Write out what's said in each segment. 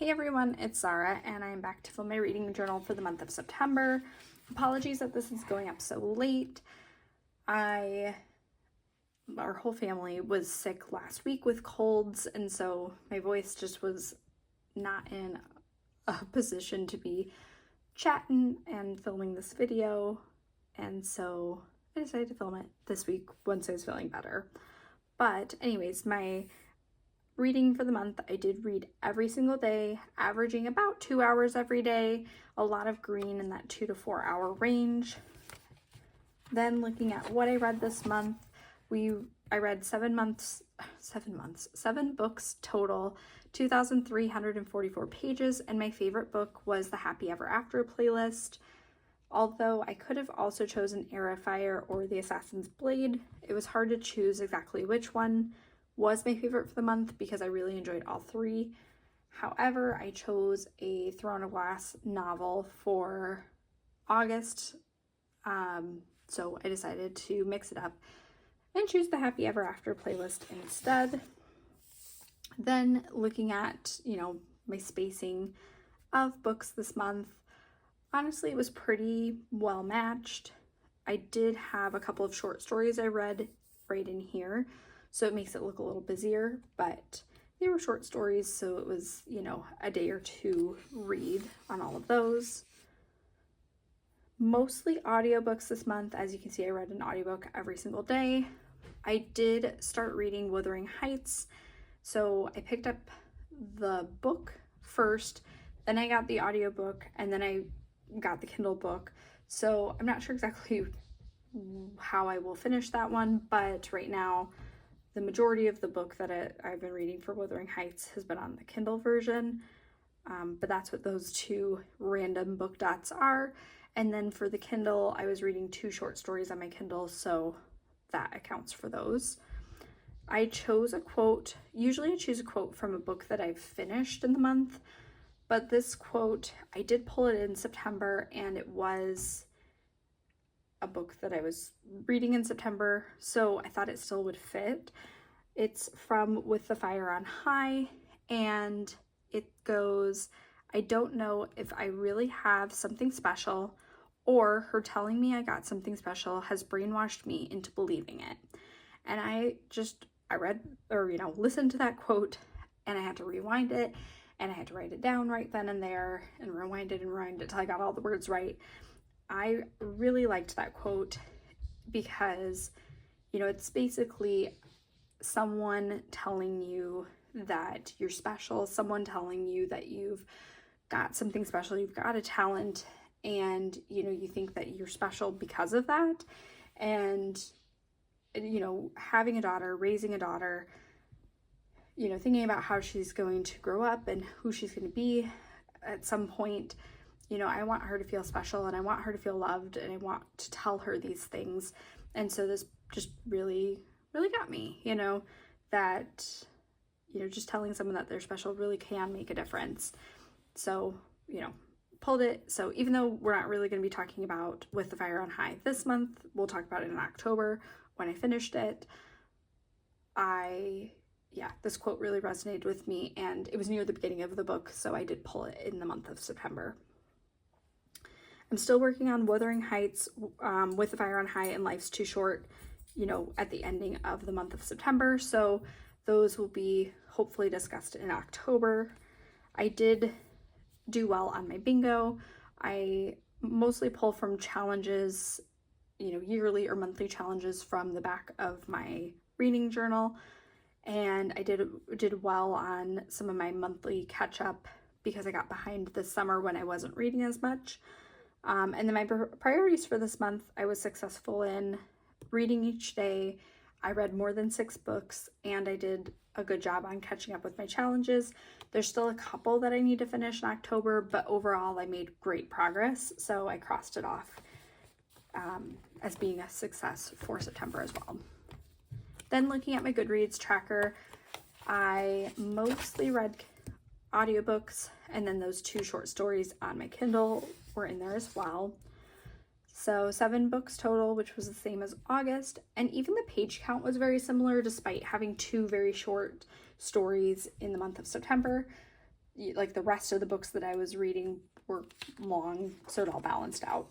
Hey everyone, it's Zara, and I'm back to film my reading journal for the month of September. Apologies that this is going up so late. Our whole family was sick last week with colds, and so my voice just was not in a position to be chatting and filming this video, and so I decided to film it this week once I was feeling better. But anyways, my reading for the month, I did read every single day, averaging about 2 hours every day, a lot of green in that 2 to 4 hour range. Then looking at what I read this month, I read 7 books total, 2,344 pages, and my favorite book was the Happy Ever After playlist. Although I could have also chosen Air of Fire or The Assassin's Blade, it was hard to choose exactly which one was my favorite for the month because I really enjoyed all three. However, I chose a Throne of Glass novel for August, so I decided to mix it up and choose the Happy Ever After playlist instead. Then looking at, my spacing of books this month, honestly, it was pretty well matched. I did have a couple of short stories I read right in here, so it makes it look a little busier, but they were short stories, so it was, a day or two read on all of those. Mostly audiobooks this month. As you can see, I read an audiobook every single day. I did start reading Wuthering Heights, so I picked up the book first, then I got the audiobook, and then I got the Kindle book. So I'm not sure exactly how I will finish that one, but right now the majority of the book that I've been reading for Wuthering Heights has been on the Kindle version, but that's what those two random book dots are. And then for the Kindle, I was reading 2 short stories on my Kindle, so that accounts for those. I chose a quote. Usually I choose a quote from a book that I've finished in the month, but this quote, I did pull it in September, and it was a book that I was reading in September, so I thought it still would fit. It's from With the Fire on High, and it goes, "I don't know if I really have something special, or her telling me I got something special has brainwashed me into believing it." And I listened to that quote, and I had to rewind it, and I had to write it down right then and there, and rewind it till I got all the words right. I really liked that quote because, it's basically someone telling you that you're special, someone telling you that you've got something special, you've got a talent, and, you think that you're special because of that. And, having a daughter, raising a daughter, thinking about how she's going to grow up and who she's going to be at some point, I want her to feel special, and I want her to feel loved, and I want to tell her these things. And so this just really, really got me, that, just telling someone that they're special really can make a difference. So, pulled it. So even though we're not really going to be talking about With the Fire on High this month, we'll talk about it in October when I finished it. This quote really resonated with me, and it was near the beginning of the book, so I did pull it in the month of September. I'm still working on Wuthering Heights, With the Fire on High, and Life's Too Short, at the ending of the month of September. So those will be hopefully discussed in October. I did do well on my bingo. I mostly pull from challenges, yearly or monthly challenges from the back of my reading journal. And I did well on some of my monthly catch up because I got behind this summer when I wasn't reading as much. And then my priorities for this month, I was successful in reading each day. I read more than 6 books, and I did a good job on catching up with my challenges. There's still a couple that I need to finish in October, but overall I made great progress, so I crossed it off as being a success for September as well. Then looking at my Goodreads tracker, I mostly read audiobooks, and then those 2 short stories on my Kindle were in there as well. So 7 books total, which was the same as August, and even the page count was very similar despite having 2 very short stories in the month of September. like the rest of the books that I was reading were long, so it all balanced out.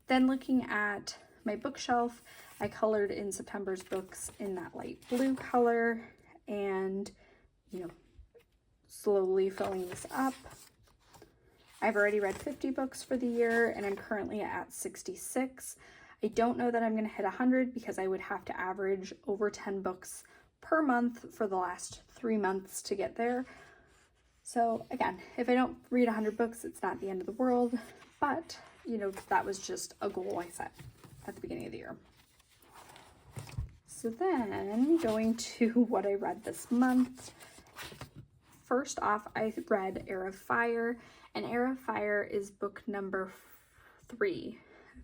Then looking at my bookshelf, I colored in September's books in that light blue color, and, you know, slowly filling this up. I've already read 50 books for the year, and I'm currently at 66. I don't know that I'm going to hit 100 because I would have to average over 10 books per month for the last 3 months to get there. So again, if I don't read 100 books, it's not the end of the world, but, you know, that was just a goal I set at the beginning of the year. So then going to what I read this month. First off, I read Heir of Fire, and Heir of Fire is book number 3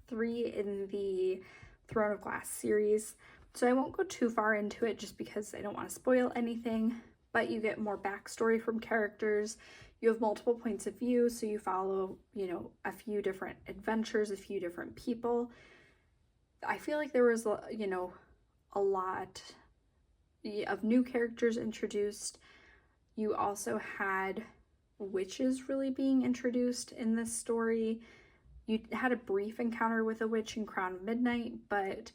in the Throne of Glass series. So I won't go too far into it just because I don't want to spoil anything, but you get more backstory from characters. You have multiple points of view, so you follow, you know, a few different adventures, a few different people. I feel like there was, you know, a lot of new characters introduced. You also had witches really being introduced in this story. You had a brief encounter with a witch in Crown of Midnight, but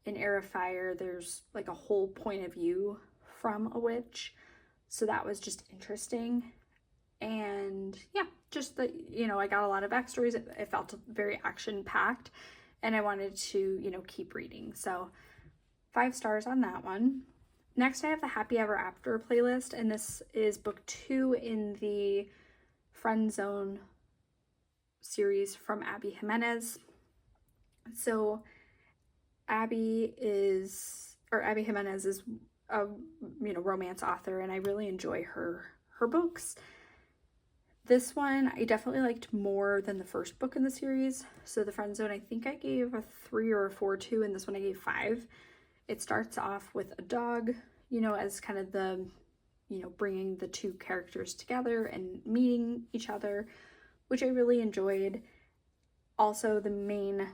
in Heir of Fire, there's like a whole point of view from a witch. So that was just interesting. And yeah, just that, you know, I got a lot of backstories. It felt very action-packed, and I wanted to, you know, keep reading. So 5 stars on that one. Next, I have the Happy Ever After playlist, and this is book 2 in the Friend Zone series from Abby Jimenez. So Abby Jimenez is a, you know, romance author, and I really enjoy her books. This one I definitely liked more than the first book in the series. So the Friend Zone, I think I gave a 3 or a 4 to, and this one I gave 5. It starts off with a dog, you know, as kind of the, you know, bringing the two characters together and meeting each other, which I really enjoyed. Also, the main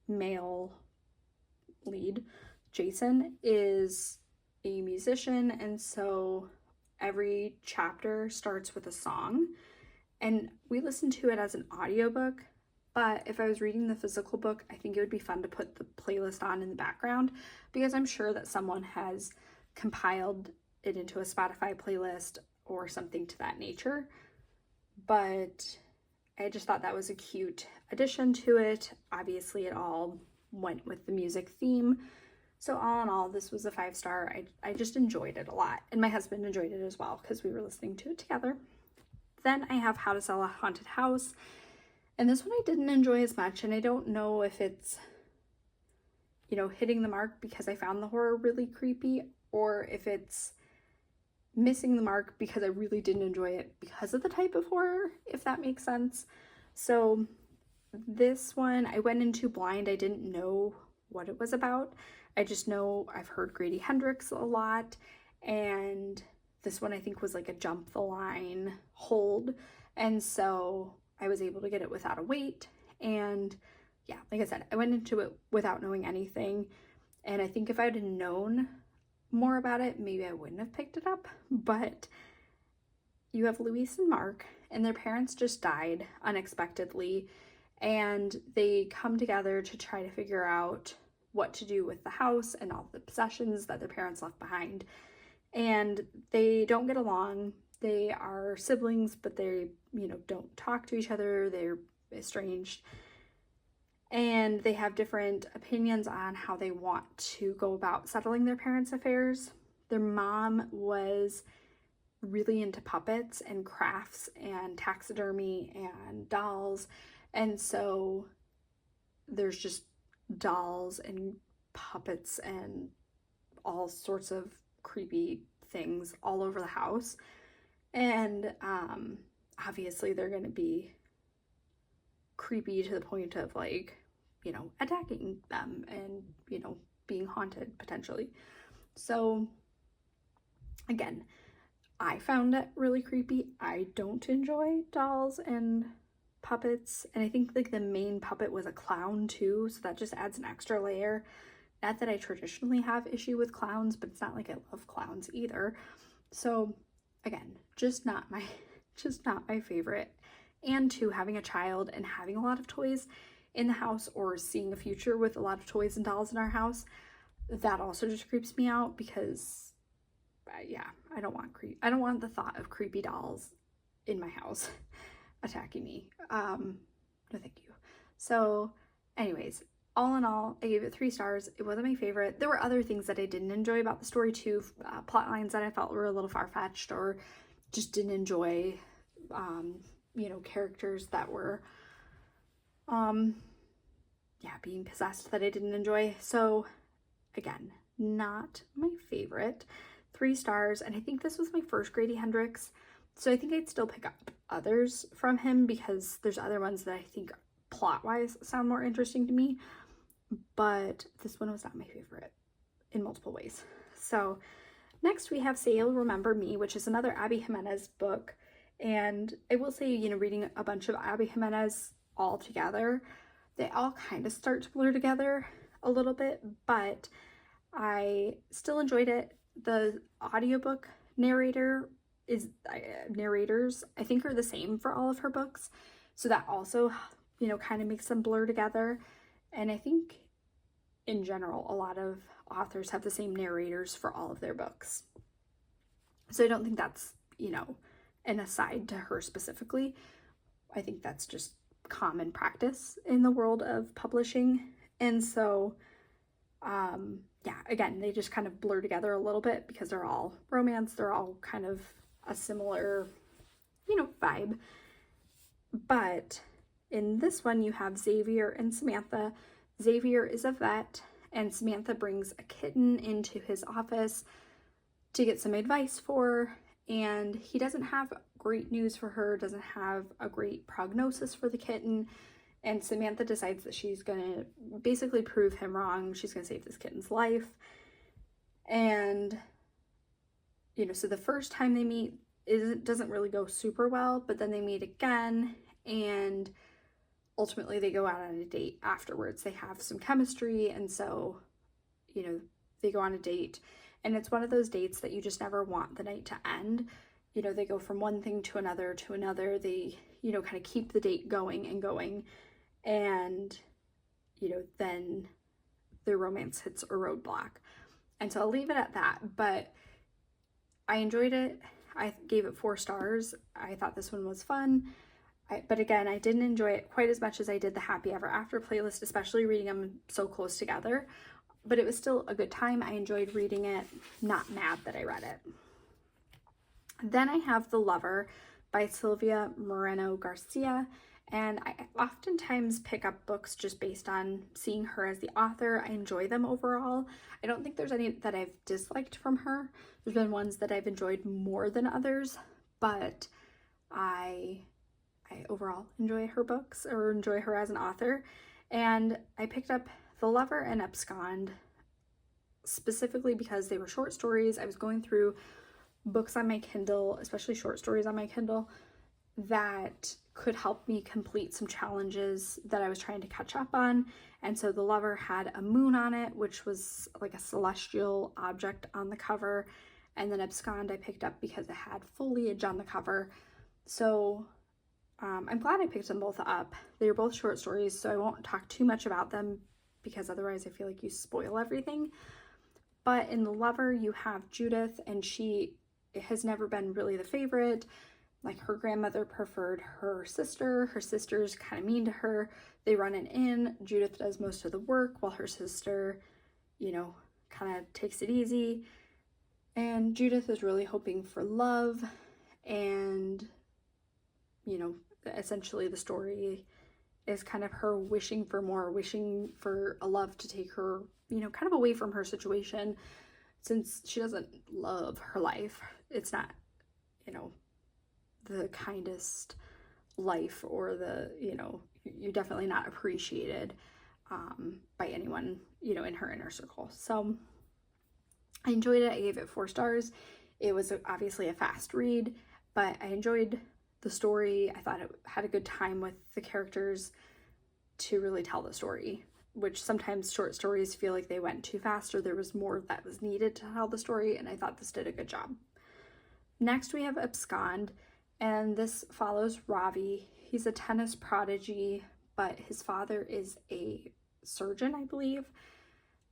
male lead, Jason, is a musician, and so every chapter starts with a song, and we listened to it as an audiobook. But if I was reading the physical book, I think it would be fun to put the playlist on in the background, because I'm sure that someone has compiled it into a Spotify playlist or something to that nature. But I just thought that was a cute addition to it. Obviously, it all went with the music theme. So all in all, this was a 5-star. I just enjoyed it a lot. And my husband enjoyed it as well because we were listening to it together. Then I have How to Sell a Haunted House. And this one I didn't enjoy as much, and I don't know if it's, you know, hitting the mark because I found the horror really creepy, or if it's missing the mark because I really didn't enjoy it because of the type of horror, if that makes sense. So this one, I went into blind. I didn't know what it was about. I just know I've heard Grady Hendrix a lot, and this one I think was like a jump the line hold, and so I was able to get it without a wait. And yeah, like I said, I went into it without knowing anything, and I think if I had known more about it, maybe I wouldn't have picked it up. But you have Luis and Mark, and their parents just died unexpectedly, and they come together to try to figure out what to do with the house and all the possessions that their parents left behind. And they don't get along. They are siblings, but they, you know, don't talk to each other. They're estranged. And they have different opinions on how they want to go about settling their parents' affairs. Their mom was really into puppets and crafts and taxidermy and dolls. And so there's just dolls and puppets and all sorts of creepy things all over the house. And obviously they're going to be creepy to the point of, like, you know, attacking them and, you know, being haunted potentially. So again, I found it really creepy. I don't enjoy dolls and puppets, and I think like the main puppet was a clown too, so that just adds an extra layer. Not that I traditionally have issue with clowns, but it's not like I love clowns either. So again, just not my favorite. And two, having a child and having a lot of toys in the house, or seeing a future with a lot of toys and dolls in our house, that also just creeps me out, because yeah, I don't want the thought of creepy dolls in my house attacking me. No thank you. So anyways, all in all, I gave it 3 stars. It wasn't my favorite. There were other things that I didn't enjoy about the story too, plot lines that I felt were a little far-fetched, or just didn't enjoy, you know, characters that were yeah, being possessed that I didn't enjoy. So again, not my favorite. 3 stars, and I think this was my first Grady Hendrix, so I think I'd still pick up others from him, because there's other ones that I think plot-wise sound more interesting to me, but this one was not my favorite in multiple ways. So next we have Say You'll Remember Me, which is another Abby Jimenez book, and I will say, you know, reading a bunch of Abby Jimenez all together, they all kind of start to blur together a little bit, but I still enjoyed it. The audiobook narrators, I think, are the same for all of her books, so that also, you know, kind of makes them blur together. And I think in general a lot of authors have the same narrators for all of their books, so I don't think that's, you know, an aside to her specifically. I think that's just common practice in the world of publishing. And so yeah, again, they just kind of blur together a little bit because they're all romance, they're all kind of a similar, you know, vibe. But in this one you have Xavier and Samantha. Xavier is a vet, and Samantha brings a kitten into his office to get some advice for, and he doesn't have great news for her, doesn't have a great prognosis for the kitten, and Samantha decides that she's gonna basically prove him wrong. She's gonna save this kitten's life. And, you know, so the first time they meet doesn't really go super well, but then they meet again, and ultimately they go out on a date afterwards. They have some chemistry, and so, you know, they go on a date, and it's one of those dates that you just never want the night to end. You know, they go from one thing to another to another. They, you know, kind of keep the date going and going, and, you know, then their romance hits a roadblock. And so I'll leave it at that, but I enjoyed it. I gave it 4 stars. I thought this one was fun. But again, I didn't enjoy it quite as much as I did the Happy Ever After playlist, especially reading them so close together. But it was still a good time. I enjoyed reading it. Not mad that I read it. Then I have The Lover by Sylvia Moreno Garcia. And I oftentimes pick up books just based on seeing her as the author. I enjoy them overall. I don't think there's any that I've disliked from her. There's been ones that I've enjoyed more than others, but I overall enjoy her books, or enjoy her as an author. And I picked up The Lover and Abscond specifically because they were short stories. I was going through books on my Kindle, especially short stories on my Kindle, that could help me complete some challenges that I was trying to catch up on. And so The Lover had a moon on it, which was like a celestial object on the cover. And then Abscond I picked up because it had foliage on the cover. So I'm glad I picked them both up. They were both short stories, so I won't talk too much about them because otherwise I feel like you spoil everything. But in The Lover, you have Judith, and she has never been really the favorite. Like, her grandmother preferred her sister. Her sister's kind of mean to her. They run an inn. Judith does most of the work while her sister, you know, kind of takes it easy. And Judith is really hoping for love, and, you know, essentially the story is kind of her wishing for more, wishing for a love to take her, you know, kind of away from her situation, since she doesn't love her life. It's not, you know, the kindest life, or the, you know, you're definitely not appreciated by anyone, you know, in her inner circle. So I enjoyed it. I gave it 4 stars. It was obviously a fast read, but I enjoyed the story. I thought it had a good time with the characters to really tell the story, which sometimes short stories feel like they went too fast, or there was more that was needed to tell the story, and I thought this did a good job. Next, we have Abscond, and this follows Ravi. He's a tennis prodigy, but his father is a surgeon, I believe.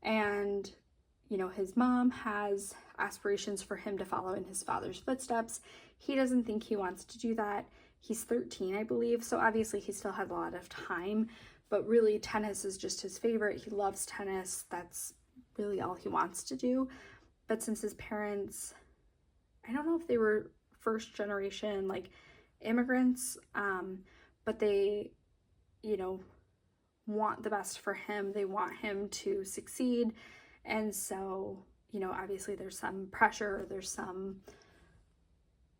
And, you know, his mom has aspirations for him to follow in his father's footsteps. He doesn't think he wants to do that. He's 13, I believe, so obviously he still has a lot of time, but really tennis is just his favorite. He loves tennis. That's really all he wants to do. But since his parents, I don't know if they were first generation like immigrants, but they, you know, want the best for him. They want him to succeed. And so, you know, obviously there's some pressure, there's some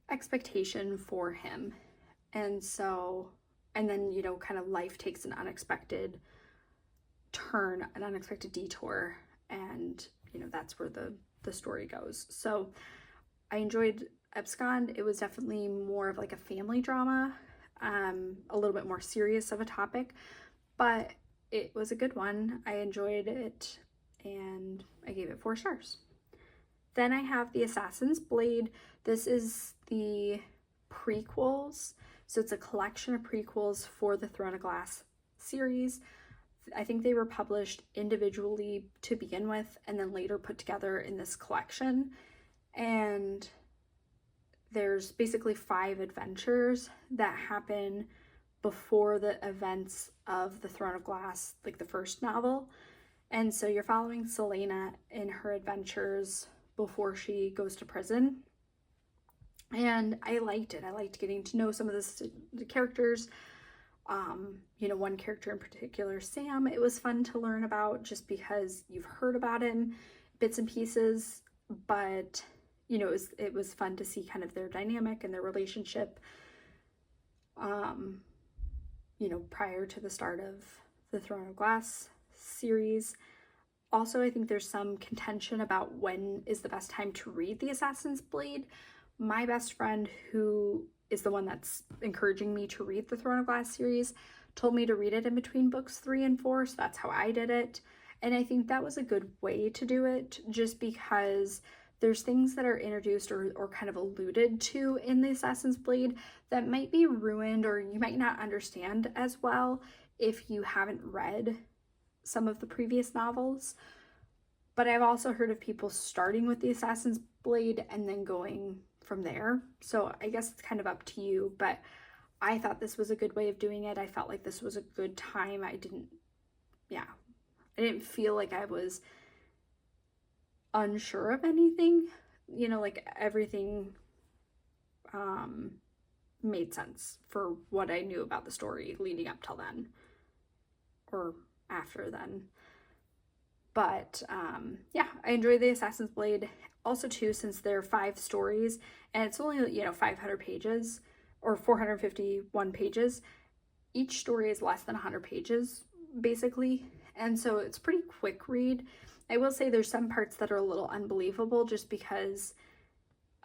expectation for him. And so, and then, you know, kind of life takes an unexpected turn, an unexpected detour, and, you know, that's where the story goes. So I enjoyed Abscond. It was definitely more of like a family drama, a little bit more serious of a topic, but it was a good one. I enjoyed it, and I gave it 4 stars. Then I have The Assassin's Blade. This is the prequels. So it's a collection of prequels for the Throne of Glass series. I think they were published individually to begin with and then later put together in this collection. And there's basically 5 adventures that happen before the events of the Throne of Glass, like the first novel. And so you're following Selena in her adventures before she goes to prison. And I liked it. I liked getting to know some of the characters. You know, one character in particular, Sam, it was fun to learn about just because you've heard about him, bits and pieces, but, you know, it was fun to see kind of their dynamic and their relationship, you know, prior to the start of the Throne of Glass series. Also, I think there's some contention about when is the best time to read The Assassin's Blade. My best friend, who is the one that's encouraging me to read the Throne of Glass series, told me to read it in between books 3 and 4, so that's how I did it. And I think that was a good way to do it, just because there's things that are introduced or kind of alluded to in The Assassin's Blade that might be ruined, or you might not understand as well if you haven't read some of the previous novels. But I've also heard of people starting with The Assassin's Blade and then going from there. So I guess it's kind of up to you, but I thought this was a good way of doing it. I felt like this was a good time. I didn't feel like I was unsure of anything. You know, like everything made sense for what I knew about the story leading up till then, or after then. But yeah, I enjoyed The Assassin's Blade. Also too, since there are 5 stories and it's only, you know, 500 pages or 451 pages, each story is less than 100 pages basically, and so it's pretty quick read. I will say there's some parts that are a little unbelievable just because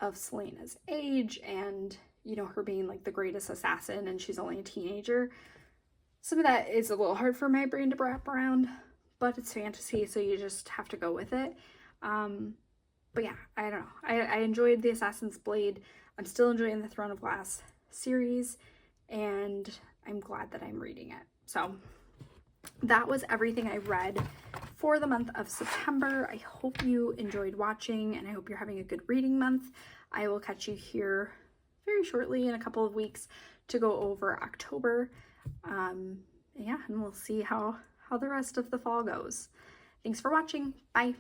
of Selena's age and, you know, her being like the greatest assassin and she's only a teenager. Some of that is a little hard for my brain to wrap around, but it's fantasy, so you just have to go with it. But yeah, I don't know. I enjoyed The Assassin's Blade. I'm still enjoying the Throne of Glass series, and I'm glad that I'm reading it. So that was everything I read for the month of September. I hope you enjoyed watching, and I hope you're having a good reading month. I will catch you here very shortly in a couple of weeks to go over October. Yeah, and we'll see how the rest of the fall goes. Thanks for watching. Bye.